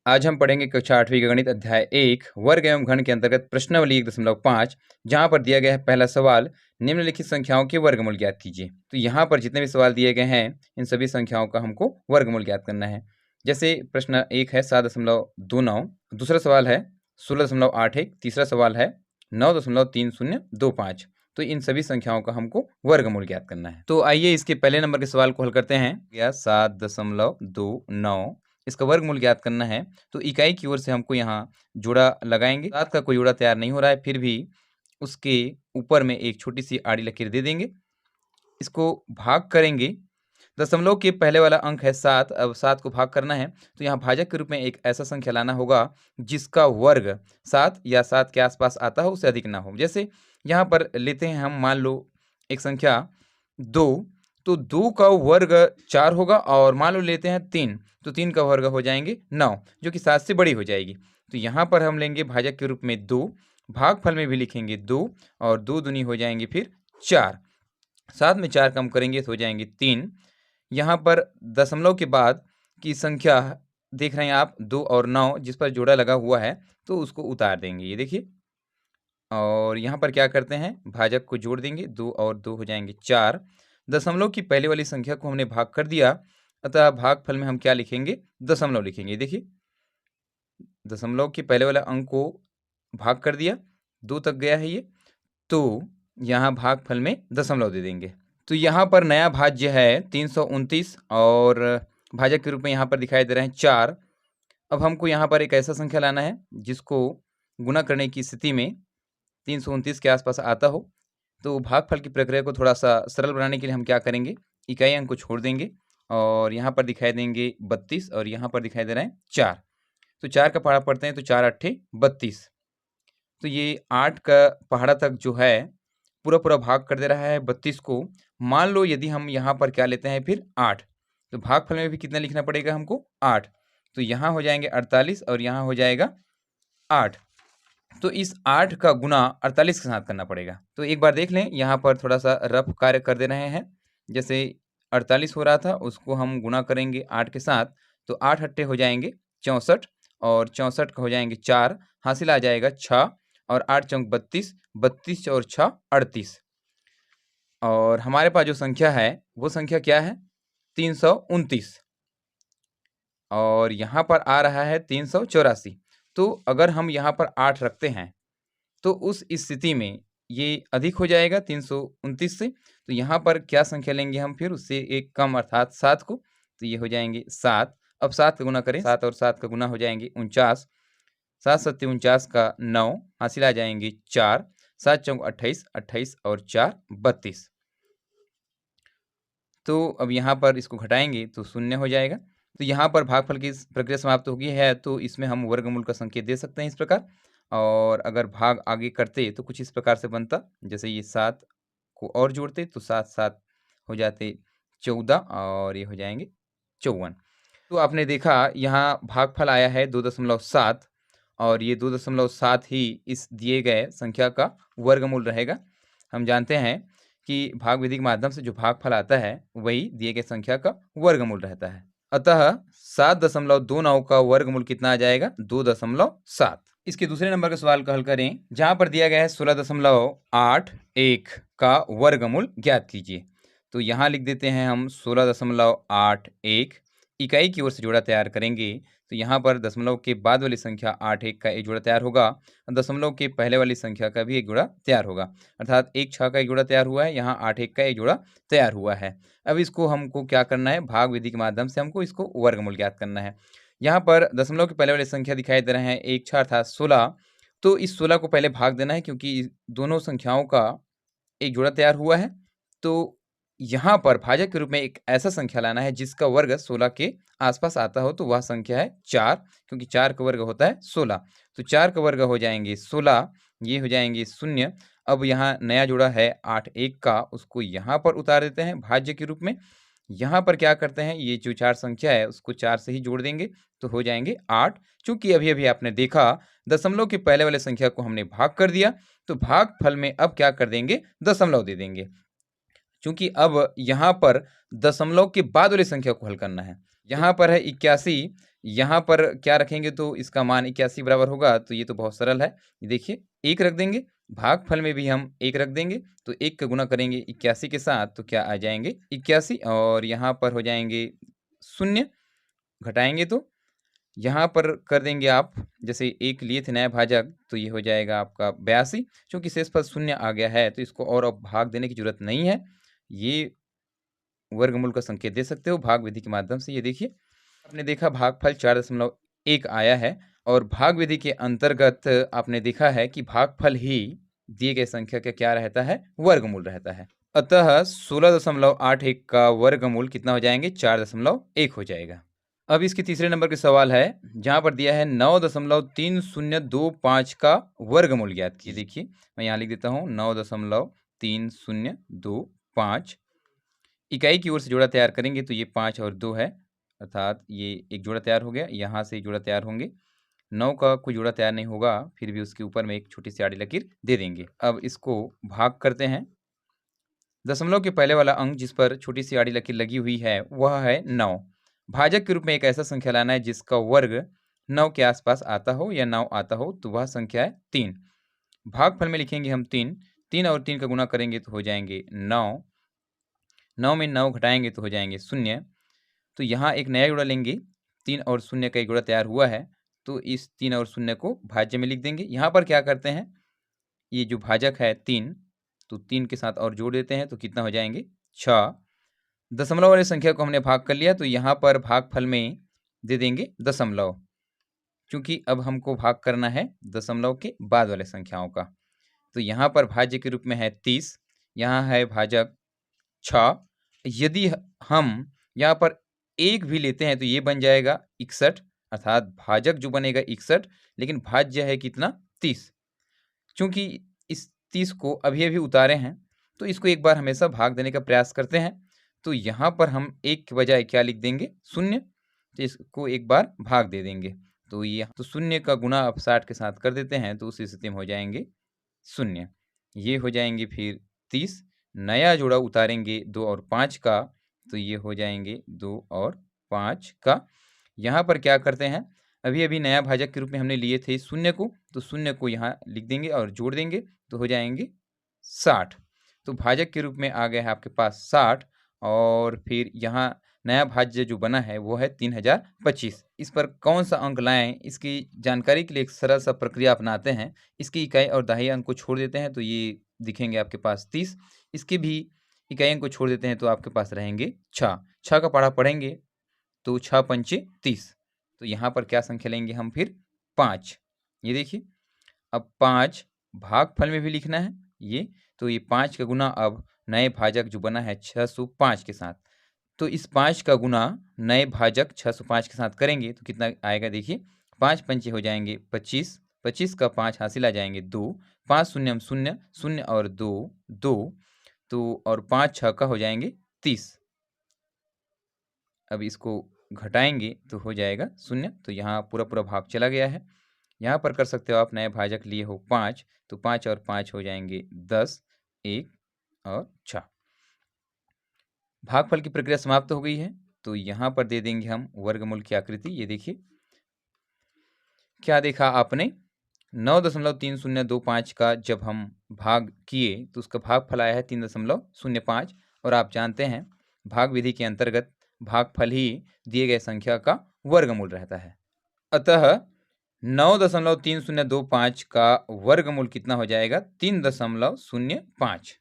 आज हम पढ़ेंगे कक्षा 8वीं का गणित अध्याय 1 वर्ग एवं घन के अंतर्गत प्रश्नावली 1.5 जहां पर दिया गया है पहला सवाल निम्नलिखित संख्याओं के वर्गमूल ज्ञात कीजिए। तो यहाँ पर जितने भी सवाल दिए गए हैं इन सभी संख्याओं का हमको वर्गमूल ज्ञात करना है। जैसे प्रश्न 1 है 7.29, दूसरा सवाल है 16.81, तीसरा सवाल है 9.3025। तो इन सभी संख्याओं का हमको वर्गमूल ज्ञात करना है। तो आइए इसके पहले नंबर के सवाल को हल करते हैं। 7.29 इसका वर्गमूल ज्ञात करना है। तो इकाई की ओर से हमको यहाँ जोड़ा लगाएंगे। 7 का कोई जोड़ा तैयार नहीं हो रहा है, फिर भी उसके ऊपर में एक छोटी सी आड़ी लकीर दे देंगे। इसको भाग करेंगे। दशमलव के पहले वाला अंक है 7। अब 7 को भाग करना है तो यहाँ भाजक के रूप में एक ऐसा संख्या लाना होगा जिसका वर्ग 7 या 7 के आसपास आता हो, उससे अधिक ना हो। जैसे यहाँ पर लेते हैं हम, मान लो एक संख्या 2, तो 2 का वर्ग 4 होगा, और मान लो लेते हैं 3, तो 3 का वर्ग हो जाएंगे 9, जो कि 7 से बड़ी हो जाएगी। तो यहाँ पर हम लेंगे भाजक के रूप में 2, भागफल में भी लिखेंगे 2, और 2 दूनी हो जाएंगे फिर 4, 7 में 4 कम करेंगे तो हो जाएंगे 3। यहाँ पर दशमलव के बाद की संख्या देख रहे हैं आप 2 और 9 जिस पर जोड़ा लगा हुआ है, तो उसको उतार देंगे, ये देखिए। और यहाँ पर क्या करते हैं, भाजक को जोड़ देंगे, 2 और 2 हो जाएंगे 4। दशमलव की पहले वाली संख्या को हमने भाग कर दिया, अतः भागफल में हम क्या लिखेंगे, दशमलव लिखेंगे। देखिए दशमलव के पहले वाला अंक को भाग कर दिया, 2 तक गया है ये, तो यहाँ भागफल में दशमलव दे देंगे। तो यहाँ पर नया भाज्य है 329 और भाजक के रूप में यहाँ पर दिखाई दे रहे हैं 4। अब हमको यहाँ पर एक ऐसा संख्या लाना है जिसको गुना करने की स्थिति में 329 के आसपास आता हो। तो भागफल की प्रक्रिया को थोड़ा सा सरल बनाने के लिए हम क्या करेंगे, इकाई अंक को छोड़ देंगे और यहाँ पर दिखाई देंगे 32 और यहाँ पर दिखाई दे रहे हैं 4। तो 4 का पहाड़ा पढ़ते हैं तो 4 8 32। तो ये 8 का पहाड़ा तक जो है पूरा भाग कर दे रहा है 32 को। मान लो यदि हम यहाँ पर क्या लेते हैं फिर 8, तो भागफल में भी कितना लिखना पड़ेगा हमको, 8। तो यहाँ हो जाएंगे 48 और यहाँ हो जाएगा 8। तो इस 8 का गुना 48 के साथ करना पड़ेगा। तो एक बार देख लें, यहाँ पर थोड़ा सा रफ कार्य कर दे रहे हैं। जैसे 48 हो रहा था उसको हम गुना करेंगे 8 के साथ, तो 8 अट्ठे हो जाएंगे 64 और 64 का हो जाएंगे 4, हासिल आ जाएगा 6 और 8 चौक 32, 32 और 6 38। और हमारे पास जो संख्या है वो संख्या क्या है, 329, और यहाँ पर आ रहा है 384। तो अगर हम यहाँ पर 8 रखते हैं तो उस स्थिति में ये अधिक हो जाएगा 329 से। तो यहाँ पर क्या संख्या लेंगे हम फिर उससे एक कम, अर्थात 7 को, तो ये हो जाएंगे 7। अब 7 का गुना करें, 7 और 7 का गुना हो जाएंगे 49, 7 सत्ते 49 का 9, हासिल आ जाएंगे 4, 7 चौक 28, 28 और 4 32। तो अब यहाँ पर इसको घटाएंगे तो शून्य हो जाएगा। तो यहाँ पर भागफल की प्रक्रिया समाप्त हो गई है, तो इसमें हम वर्गमूल का संकेत दे सकते हैं इस प्रकार। और अगर भाग आगे करते तो कुछ इस प्रकार से बनता, जैसे ये 7 को और जोड़ते तो 7 7 हो जाते 14 और ये हो जाएंगे 54। तो आपने देखा यहाँ भागफल आया है 2.7 और ये 2.7 ही इस दिए गए संख्या का वर्गमूल रहेगा। हम जानते हैं कि भाग विधि के माध्यम से जो भागफल आता है वही दिए गए संख्या का वर्गमूल रहता है। अतः 7.29 का वर्गमूल कितना आ जाएगा, 2.7। इसके दूसरे नंबर के सवाल को हल करें जहां पर दिया गया है 16.81 का वर्गमूल ज्ञात कीजिए। तो यहाँ लिख देते हैं हम 16.81, इकाई की ओर से जोड़ा तैयार करेंगे। तो यहाँ पर दशमलव के बाद वाली संख्या 81 का एक जोड़ा तैयार होगा, दशमलव के पहले वाली संख्या का भी एक जोड़ा तैयार होगा, अर्थात 1 6 का एक जोड़ा तैयार हुआ है, यहाँ 81 का एक जोड़ा तैयार हुआ है। अब इसको हमको क्या करना है, भाग विधि के माध्यम से हमको इसको वर्गमूल ज्ञात करना है। यहाँ पर दशमलव के पहले वाली संख्या दिखाई दे रहे हैं 1 6 अर्थात 16। तो इस 16 को पहले भाग देना है क्योंकि दोनों संख्याओं का एक जोड़ा तैयार हुआ है। तो यहाँ पर भाजक के रूप में एक ऐसा संख्या लाना है जिसका वर्ग 16 के आसपास आता हो, तो वह संख्या है 4, क्योंकि 4 का वर्ग होता है 16। तो 4 का वर्ग हो जाएंगे 16, ये हो जाएंगे 0। अब यहाँ नया जोड़ा है 8 1 का, उसको यहाँ पर उतार देते हैं भाज्य के रूप में। यहाँ पर क्या करते हैं, ये जो 4 संख्या है उसको 4 से ही जोड़ देंगे तो हो जाएंगे 8। चूंकि अभी अभी आपने देखा दशमलव के पहले वाले संख्या को हमने भाग कर दिया, तो भागफल में अब क्या कर देंगे, दशमलव दे देंगे। क्योंकि अब यहाँ पर दशमलव के बाद वाली संख्या को हल करना है। यहाँ पर है 81, यहाँ पर क्या रखेंगे तो इसका मान 81 बराबर होगा, तो ये तो बहुत सरल है। ये देखिए 1 रख देंगे, भागफल में भी हम 1 रख देंगे, तो 1 का गुणा करेंगे 81 के साथ तो क्या आ जाएँगे 81 और यहाँ पर हो जाएँगे 0 घटाएँगे तो यहाँ पर कर देंगे आप जैसे 1 लिए थे नया भाजक तो ये हो जाएगा आपका 82 चूँकि शेषफल 0 आ गया है तो इसको और अब भाग देने की ज़रूरत नहीं है। ये वर्गमूल का संकेत दे सकते हो भाग विधि के माध्यम से। ये देखिए आपने देखा भागफल 4.1 आया है और भाग विधि के अंतर्गत आपने देखा है कि भागफल ही दिए गए संख्या का क्या रहता है वर्गमूल रहता है। अतः 16.81 का वर्गमूल कितना हो जाएंगे 4.1 हो जाएगा। अब इसके तीसरे नंबर के सवाल है जहां पर दिया है 9.3025 का वर्गमूल ज्ञात कीजिए। देखिए मैं यहाँ लिख देता हूँ 9.3025 इकाई की ओर से जोड़ा तैयार करेंगे तो ये 5 और 2 है अर्थात ये एक जोड़ा तैयार हो गया, यहाँ से एक जोड़ा तैयार होंगे। 9 का कोई जोड़ा तैयार नहीं होगा, फिर भी उसके ऊपर में एक छोटी सी आड़ी लकीर दे देंगे। अब इसको भाग करते हैं। दशमलव के पहले वाला अंक जिस पर छोटी सी आड़ी लकीर लगी हुई है वह है 9। भाजक के रूप में एक ऐसा संख्या लाना है जिसका वर्ग 9 के आसपास आता हो या 9 आता हो, तो वह संख्या है 3। भागफल में लिखेंगे हम 3, 3 और 3 का गुणा करेंगे तो हो जाएंगे 9, 9 में 9 घटाएंगे तो हो जाएंगे 0। तो यहाँ एक नया जोड़ा लेंगे, 3 और 0 का एक जोड़ा तैयार हुआ है, तो इस 3 और 0 को भाज्य में लिख देंगे। यहाँ पर क्या करते हैं, ये जो भाजक है 3, तो 3 के साथ और जोड़ देते हैं तो कितना हो जाएंगे 6। दशमलव वाली संख्या को हमने भाग कर लिया तो यहाँ पर भागफल में दे देंगे दशमलव, क्योंकि अब हमको भाग करना है दशमलव के बाद वाले संख्याओं का। तो यहाँ पर भाज्य के रूप में है 30, यहाँ है भाजक 6। यदि हम यहाँ पर 1 भी लेते हैं तो ये बन जाएगा 61, अर्थात भाजक जो बनेगा 61 लेकिन भाज्य है कितना 30। चूँकि इस 30 को अभी-अभी उतारे हैं तो इसको एक बार हमेशा भाग देने का प्रयास करते हैं। तो यहाँ पर हम 1 के बजाय क्या लिख देंगे 0, तो इसको एक बार भाग दे देंगे। तो ये तो 0 का गुणा अब 60 के साथ कर देते हैं तो उस स्थिति में हो जाएंगे 0। ये हो जाएंगे फिर 30, नया जोड़ा उतारेंगे 2 और 5 का तो ये हो जाएंगे 2 और 5 का। यहाँ पर क्या करते हैं, अभी-अभी नया भाजक के रूप में हमने लिए थे 0 को, तो 0 को यहाँ लिख देंगे और जोड़ देंगे तो हो जाएंगे 60। तो भाजक के रूप में आ गया है आपके पास 60 और फिर यहाँ नया भाज्य जो बना है वो है 3025। इस पर कौन सा अंक लाएं, इसकी जानकारी के लिए एक सरल सा प्रक्रिया अपनाते हैं। इसकी इकाई और दहाई अंक को छोड़ देते हैं तो ये दिखेंगे आपके पास 30। इसके भी इकाई अंक को छोड़ देते हैं तो आपके पास रहेंगे 6। 6 का पढ़ा पढ़ेंगे तो 6 पंचे 30। तो यहाँ पर क्या संख्या लेंगे हम फिर 5। ये देखिए अब 5 भागफल में भी लिखना है ये, तो ये 5 का गुना अब नए भाजक जो बना है 605 के साथ, तो इस 5 का गुना नए भाजक 605 के साथ करेंगे तो कितना आएगा देखिए 5 पंचे हो जाएंगे 25, 25 का 5 हासिल आ जाएंगे 2, 5 शून्य 0, 0 और 2 2, तो और 5 6 का हो जाएंगे 30। अब इसको घटाएंगे तो हो जाएगा 0, तो यहाँ पूरा भाग चला गया है। यहाँ पर कर सकते हो आप नए भाजक लिए हो 5, तो 5 और 5 हो जाएंगे 10, 1 और 6। भागफल की प्रक्रिया समाप्त हो गई है, तो यहाँ पर दे देंगे हम वर्गमूल की आकृति। ये देखिए क्या देखा आपने 9.3025 का जब हम भाग किए तो उसका भागफल आया है 3.05 और आप जानते हैं भाग विधि के अंतर्गत भागफल ही दिए गए संख्या का वर्गमूल रहता है। अतः 9.3025 का वर्गमूल कितना हो जाएगा 3.05।